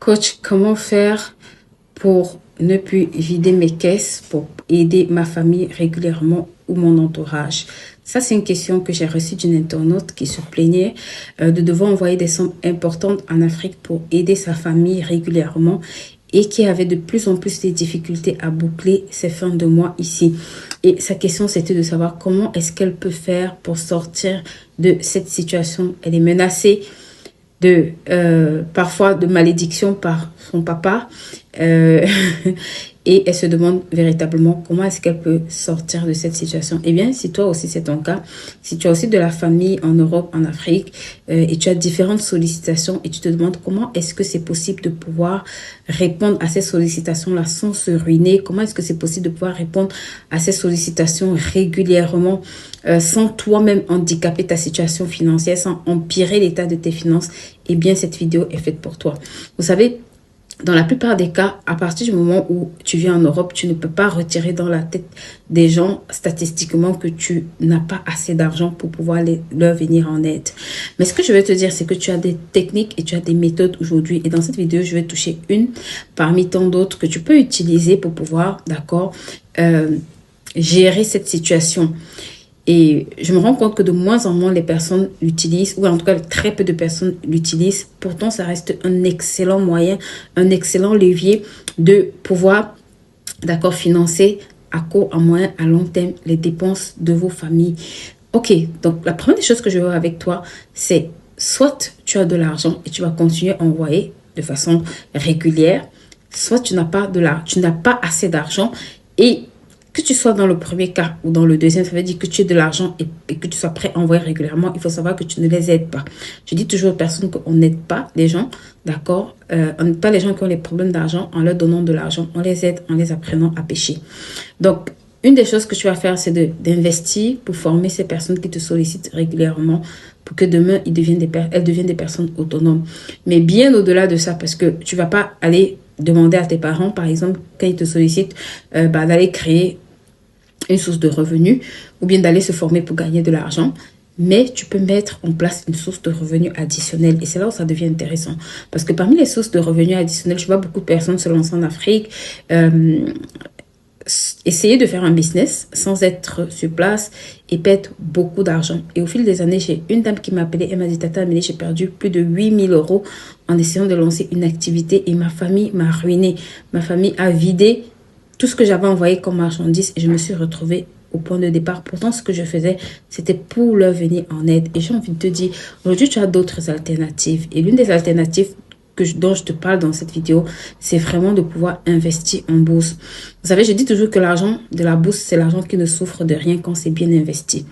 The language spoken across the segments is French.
Coach, comment faire pour ne plus vider mes caisses, pour aider ma famille régulièrement ou mon entourage? Ça, c'est une question que j'ai reçue d'une internaute qui se plaignait de devoir envoyer des sommes importantes en Afrique pour aider sa famille régulièrement et qui avait de plus en plus de difficultés à boucler ses fins de mois ici. Et sa question, c'était de savoir comment est-ce qu'elle peut faire pour sortir de cette situation. Elle est menacée parfois de malédiction par son papa. Et elle se demande véritablement comment est-ce qu'elle peut sortir de cette situation. Eh bien, si toi aussi c'est ton cas, si tu as aussi de la famille en Europe, en Afrique, et tu as différentes sollicitations et tu te demandes comment est-ce que c'est possible de pouvoir répondre à ces sollicitations-là sans se ruiner, comment est-ce que c'est possible de pouvoir répondre à ces sollicitations régulièrement sans toi-même handicaper ta situation financière, sans empirer l'état de tes finances, eh bien, cette vidéo est faite pour toi. Vous savez, dans la plupart des cas, à partir du moment où tu vis en Europe, tu ne peux pas retirer dans la tête des gens statistiquement que tu n'as pas assez d'argent pour pouvoir leur venir en aide. Mais ce que je vais te dire, c'est que tu as des techniques et tu as des méthodes aujourd'hui. Et dans cette vidéo, je vais toucher une parmi tant d'autres que tu peux utiliser pour pouvoir, d'accord, gérer cette situation. Et je me rends compte que de moins en moins les personnes l'utilisent, ou en tout cas très peu de personnes l'utilisent. Pourtant, ça reste un excellent moyen, un excellent levier de pouvoir, d'accord, financer à court, à moyen, à long terme les dépenses de vos familles. Ok, donc la première des choses que je veux avec toi, c'est soit tu as de l'argent et tu vas continuer à envoyer de façon régulière, soit tu n'as pas assez d'argent et que tu sois dans le premier cas ou dans le deuxième, ça veut dire que tu aies de l'argent et que tu sois prêt à envoyer régulièrement. Il faut savoir que tu ne les aides pas. Je dis toujours aux personnes qu'on n'aide pas les gens, d'accord? On n'aide pas les gens qui ont les problèmes d'argent en leur donnant de l'argent. On les aide en les apprenant à pêcher. Donc, une des choses que tu vas faire, c'est d'investir pour former ces personnes qui te sollicitent régulièrement pour que demain, elles deviennent des personnes autonomes. Mais bien au-delà de ça, parce que tu ne vas pas aller demander à tes parents, par exemple, quand ils te sollicitent, d'aller créer une source de revenus ou bien d'aller se former pour gagner de l'argent. Mais tu peux mettre en place une source de revenus additionnelle. Et c'est là où ça devient intéressant. Parce que parmi les sources de revenus additionnelles, je vois beaucoup de personnes se lancer en Afrique, essayer de faire un business sans être sur place et perdre beaucoup d'argent. Et au fil des années, j'ai une dame qui m'a appelée, elle m'a dit, Tata Amélie, j'ai perdu plus de 8 000 € en essayant de lancer une activité et ma famille m'a ruinée. Ma famille a vidé tout ce que j'avais envoyé comme marchandise et je me suis retrouvée au point de départ. Pourtant, ce que je faisais, c'était pour leur venir en aide. Et j'ai envie de te dire, aujourd'hui, tu as d'autres alternatives. Et l'une des alternatives dont je te parle dans cette vidéo, c'est vraiment de pouvoir investir en bourse. Vous savez, je dis toujours que l'argent de la bourse, c'est l'argent qui ne souffre de rien quand c'est bien investi.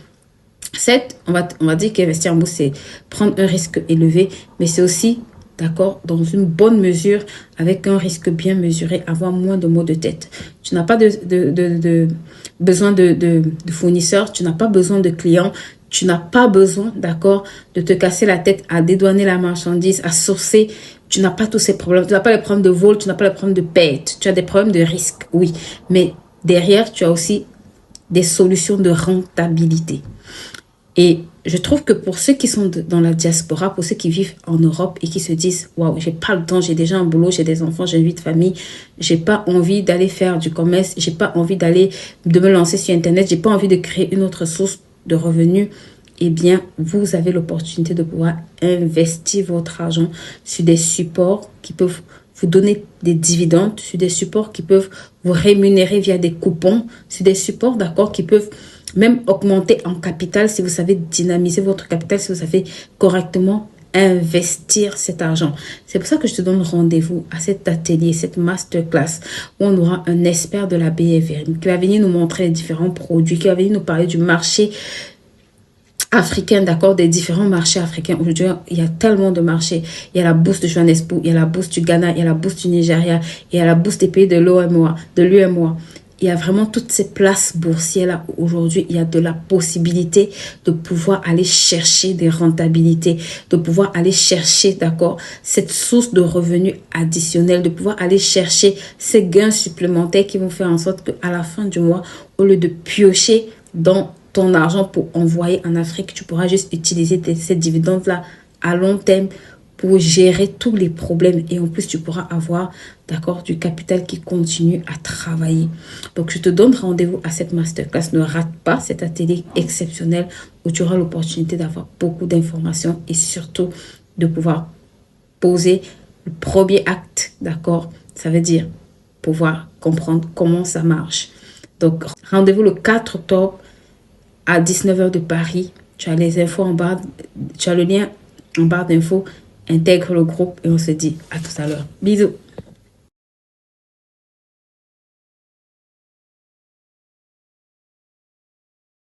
Certes, on va dire qu'investir en bourse, c'est prendre un risque élevé, mais c'est aussi, d'accord, dans une bonne mesure, avec un risque bien mesuré, avoir moins de maux de tête. Tu n'as pas besoin de fournisseurs, tu n'as pas besoin de clients, tu n'as pas besoin, d'accord, de te casser la tête à dédouaner la marchandise, à sourcer. Tu n'as pas tous ces problèmes. Tu n'as pas les problèmes de vol, tu n'as pas les problèmes de perte. Tu as des problèmes de risque, oui. Mais derrière, tu as aussi des solutions de rentabilité. Et je trouve que pour ceux qui sont dans la diaspora, pour ceux qui vivent en Europe et qui se disent « Waouh, j'ai pas le temps, j'ai déjà un boulot, j'ai des enfants, j'ai une vie de famille, j'ai pas envie d'aller faire du commerce, j'ai pas envie de me lancer sur Internet, j'ai pas envie de créer une autre source de revenus », eh bien, vous avez l'opportunité de pouvoir investir votre argent sur des supports qui peuvent vous donner des dividendes, sur des supports qui peuvent vous rémunérer via des coupons, sur des supports, d'accord, qui peuvent même augmenter en capital si vous savez dynamiser votre capital, si vous savez correctement investir cet argent. C'est pour ça que je te donne rendez-vous à cet atelier, cette masterclass où on aura un expert de la BFRM qui va venir nous montrer les différents produits, qui va venir nous parler du marché africain, d'accord, des différents marchés africains. Aujourd'hui, il y a tellement de marchés. Il y a la bourse de Johannesburg, il y a la bourse du Ghana, il y a la bourse du Nigeria, il y a la bourse des pays de l'UEMOA. Il y a vraiment toutes ces places boursières-là où aujourd'hui, il y a de la possibilité de pouvoir aller chercher des rentabilités, de pouvoir aller chercher, d'accord, cette source de revenus additionnels, de pouvoir aller chercher ces gains supplémentaires qui vont faire en sorte qu'à la fin du mois, au lieu de piocher dans ton argent pour envoyer en Afrique, tu pourras juste utiliser ces dividendes-là à long terme pour gérer tous les problèmes. Et en plus, tu pourras avoir, d'accord, du capital qui continue à travailler. Donc, je te donne rendez-vous à cette masterclass. Ne rate pas cet atelier exceptionnel où tu auras l'opportunité d'avoir beaucoup d'informations et surtout de pouvoir poser le premier acte, d'accord? Ça veut dire pouvoir comprendre comment ça marche. Donc, rendez-vous le 4 octobre à 19h de Paris. Tu as les infos en bas, tu as le lien en barre d'infos. Intègre le groupe et on se dit à tout à l'heure. Bisous.